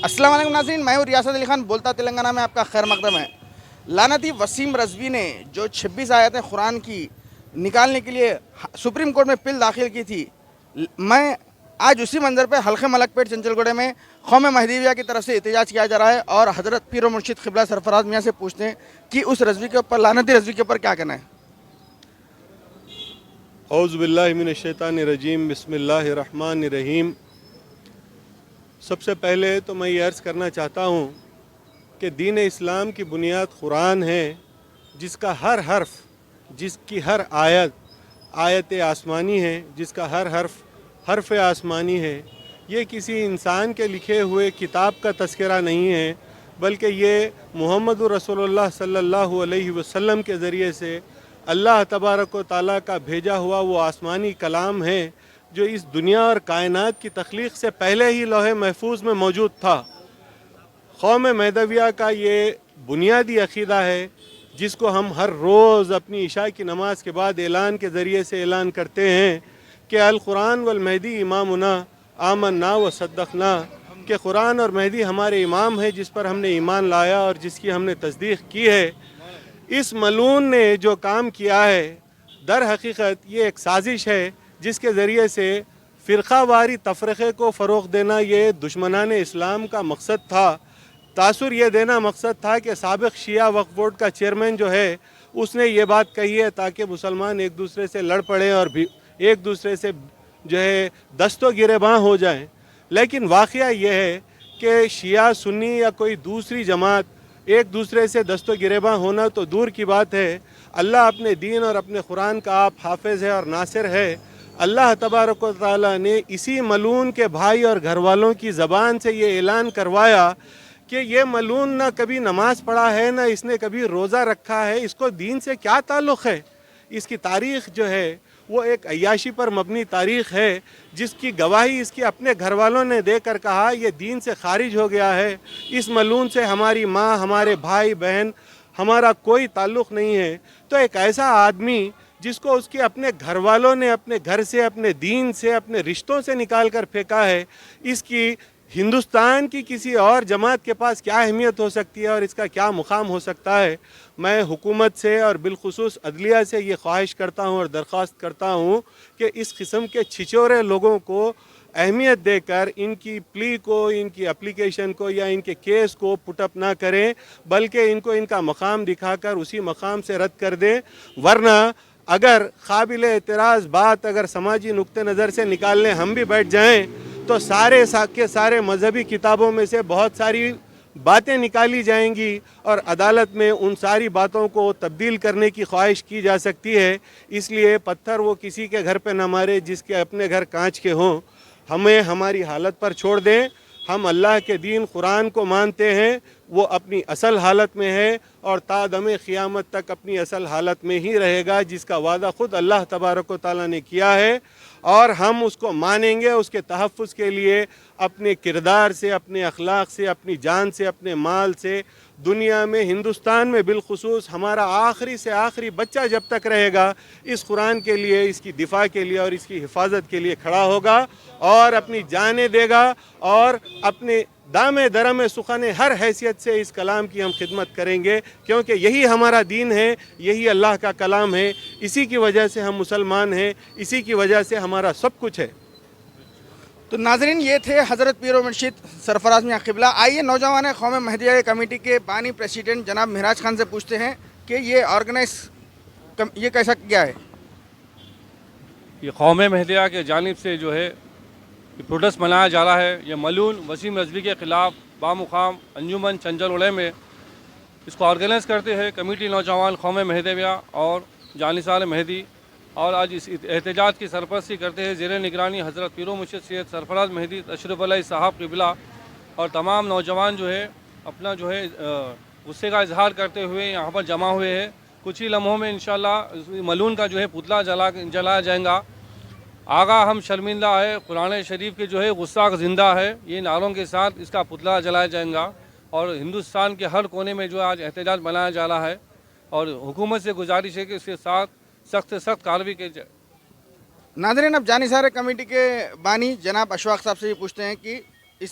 السلام علیکم ناظرین، میں ہوں ریاست علی خان بولتا تلنگانہ میں آپ کا خیر مقدم ہے۔ لعنتی وسیم رضوی نے جو 26 آیتیں قرآن کی نکالنے کے لیے سپریم کورٹ میں پل داخل کی تھی، میں آج اسی منظر پہ حلقہ ملک پیٹ چنچل گوڑے میں قوم مہدیویہ کی طرف سے احتجاج کیا جا رہا ہے، اور حضرت پیر و مرشد قبلہ سرفراز میاں سے پوچھتے ہیں کہ اس رضوی کے اوپر، لعنتی رضوی کے اوپر کیا کہنا ہے۔ اعوذ باللہ من الشیطان الرجیم، بسم اللہ الرحمن الرحیم۔ سب سے پہلے تو میں یہ عرض کرنا چاہتا ہوں کہ دین اسلام کی بنیاد قرآن ہے، جس کا ہر حرف، جس کی ہر آیت آسمانی ہے، جس کا ہر حرف آسمانی ہے۔ یہ کسی انسان کے لکھے ہوئے کتاب کا تذکرہ نہیں ہے، بلکہ یہ محمد رسول اللہ صلی اللہ علیہ وسلم کے ذریعے سے اللہ تبارک و تعالیٰ کا بھیجا ہوا وہ آسمانی کلام ہے، جو اس دنیا اور کائنات کی تخلیق سے پہلے ہی لوح محفوظ میں موجود تھا۔ قوم مہدویہ کا یہ بنیادی عقیدہ ہے، جس کو ہم ہر روز اپنی عشاء کی نماز کے بعد اعلان کے ذریعے سے اعلان کرتے ہیں کہ القرآن والمہدی امامنا آمنا و صدقنا، کہ قرآن اور مہدی ہمارے امام ہیں جس پر ہم نے ایمان لایا اور جس کی ہم نے تصدیق کی ہے۔ اس ملعون نے جو کام کیا ہے، در حقیقت یہ ایک سازش ہے جس کے ذریعے سے فرقہ واری تفرقے کو فروغ دینا یہ دشمنان اسلام کا مقصد تھا۔ تاثر یہ دینا مقصد تھا کہ سابق شیعہ وقف بورڈ کا چیئرمین جو ہے، اس نے یہ بات کہی ہے تاکہ مسلمان ایک دوسرے سے لڑ پڑیں اور بھی ایک دوسرے سے جو ہے دست و گریباں ہو جائیں۔ لیکن واقعہ یہ ہے کہ شیعہ سنی یا کوئی دوسری جماعت ایک دوسرے سے دست و گریباں ہونا تو دور کی بات ہے، اللہ اپنے دین اور اپنے قرآن کا آپ حافظ ہے اور ناصر ہے۔ اللہ تبارک و تعالیٰ نے اسی ملعون کے بھائی اور گھر والوں کی زبان سے یہ اعلان کروایا کہ یہ ملعون نہ کبھی نماز پڑھا ہے، نہ اس نے کبھی روزہ رکھا ہے، اس کو دین سے کیا تعلق ہے۔ اس کی تاریخ جو ہے وہ ایک عیاشی پر مبنی تاریخ ہے، جس کی گواہی اس کے اپنے گھر والوں نے دے کر کہا یہ دین سے خارج ہو گیا ہے، اس ملعون سے ہماری ماں، ہمارے بھائی بہن، ہمارا کوئی تعلق نہیں ہے۔ تو ایک ایسا آدمی جس کو اس کے اپنے گھر والوں نے اپنے گھر سے، اپنے دین سے، اپنے رشتوں سے نکال کر پھینکا ہے، اس کی ہندوستان کی کسی اور جماعت کے پاس کیا اہمیت ہو سکتی ہے اور اس کا کیا مقام ہو سکتا ہے۔ میں حکومت سے اور بالخصوص عدلیہ سے یہ خواہش کرتا ہوں اور درخواست کرتا ہوں کہ اس قسم کے چھچورے لوگوں کو اہمیت دے کر ان کی پلی کو، ان کی اپلیکیشن کو یا ان کے کیس کو پٹ اپ نہ کریں، بلکہ ان کو ان کا مقام دکھا کر اسی مقام سے رد کر دیں۔ ورنہ اگر قابل اعتراض بات اگر سماجی نقطہ نظر سے نکالنے ہم بھی بیٹھ جائیں تو سارے مذہبی کتابوں میں سے بہت ساری باتیں نکالی جائیں گی اور عدالت میں ان ساری باتوں کو تبدیل کرنے کی خواہش کی جا سکتی ہے۔ اس لیے پتھر وہ کسی کے گھر پہ نہ مارے جس کے اپنے گھر کانچ کے ہوں۔ ہمیں ہماری حالت پر چھوڑ دیں۔ ہم اللہ کے دین قرآن کو مانتے ہیں، وہ اپنی اصل حالت میں ہے اور تا دم قیامت تک اپنی اصل حالت میں ہی رہے گا، جس کا وعدہ خود اللہ تبارک و تعالیٰ نے کیا ہے، اور ہم اس کو مانیں گے۔ اس کے تحفظ کے لیے اپنے کردار سے، اپنے اخلاق سے، اپنی جان سے، اپنے مال سے دنیا میں، ہندوستان میں بالخصوص ہمارا آخری سے آخری بچہ جب تک رہے گا، اس قرآن کے لیے، اس کی دفاع کے لیے اور اس کی حفاظت کے لیے کھڑا ہوگا اور اپنی جانیں دے گا، اور اپنے دامِ درم سخن ہر حیثیت سے اس کلام کی ہم خدمت کریں گے، کیونکہ یہی ہمارا دین ہے، یہی اللہ کا کلام ہے، اسی کی وجہ سے ہم مسلمان ہیں، اسی کی وجہ سے ہمارا سب کچھ ہے۔ تو ناظرین، یہ تھے حضرت پیر و مرشد سرفراز میاں قبلہ۔ آئیے نوجوان قوم مہدیہ کمیٹی کے بانی پریسیڈنٹ جناب مہراج خان سے پوچھتے ہیں کہ یہ کیسا کیا ہے۔ یہ قوم مہدیہ کے جانب سے جو ہے یہ پروٹیسٹ منایا جا رہا ہے، یہ ملعون وسیم رضوی کے خلاف بامقام انجمن چنچل گوڑے میں اس کو آرگنائز کرتے ہیں کمیٹی نوجوان قوم مہدیہ اور جانثار مہدی، اور آج اس احتجاج کی سرپرستی کرتے ہیں زیر نگرانی حضرت پیر و مرشد سید سرفراز مہدی تشریف علیہ صاحب قبلہ، اور تمام نوجوان جو ہے اپنا جو ہے غصے کا اظہار کرتے ہوئے یہاں پر جمع ہوئے ہیں۔ کچھ ہی لمحوں میں انشاءاللہ ملعون کا جو ہے پتلا جلایا جائے گا۔ آگاہ ہم شرمندہ ہے، قرآن شریف کے جو ہے غصہ زندہ ہے، یہ نعروں کے ساتھ اس کا پتلا جلایا جائے گا، اور ہندوستان کے ہر کونے میں جو آج احتجاج منایا جا رہا ہے، اور حکومت سے گزارش ہے کہ اس کے ساتھ سخت سے سخت کارروائی کی جائے۔ ناظرین، اب جانثار کمیٹی کے بانی جناب اشفاق صاحب سے یہ پوچھتے ہیں کہ اس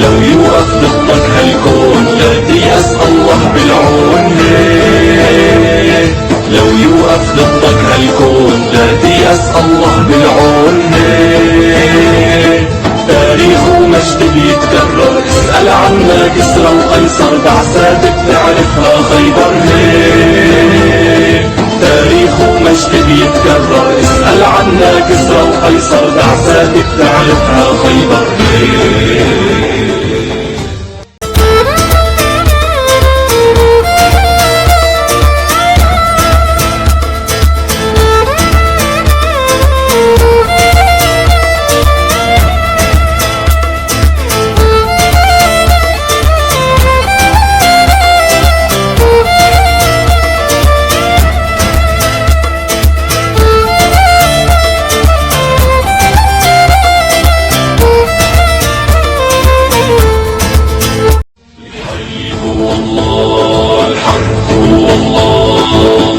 لو يوقف ضدك هالكون لا تيأس الله بالعون لو يوقف ضدك هالكون لا تيأس الله بالعون تاريخ ومجد بيتكرر اسأل عنا كسرى وقيصر بعثات بتعرفها خيبر تاريخ ومجد بيتكرر اسأل عنا كسرى وقيصر بعثات بتعرفها خيبر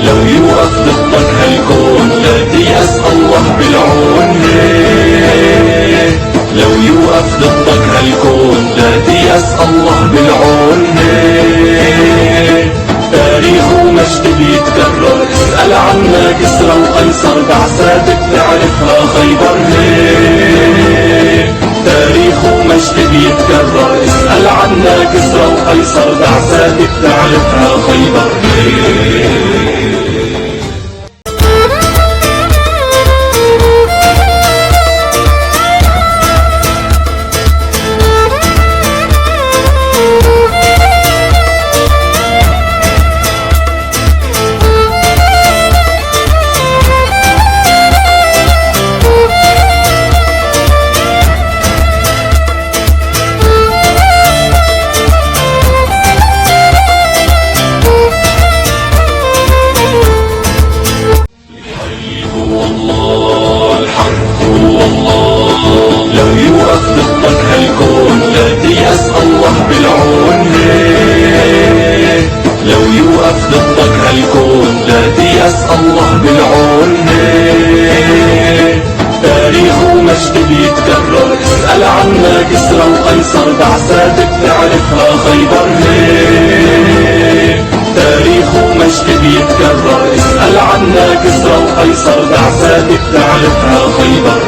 لو يوقف ضدك هالكون لا تيأس الله بالعون لو يوقف ضدك هالكون لا تيأس الله بالعون تاريخ ومجد بيتكرر اسأل عنا كسرى وقيصر بعثات بتعرفها خيبر تاريخ ومجد بيتكرر اسأل عنا كسرى وقيصر بعثات بتعرفها خيبر لو يوقف ضدك هالكون لا تيأس الله بالعون لو يوقف ضدك هالكون لا تيأس الله بالعون تاريخ ومجد بيتكرر اسأل عنا كسرى وقيصر بعثات بتعرفها خيبر تاريخ ومجد بيتكرر اسأل عنا كسرى وقيصر بعثات بتعرفها خيبر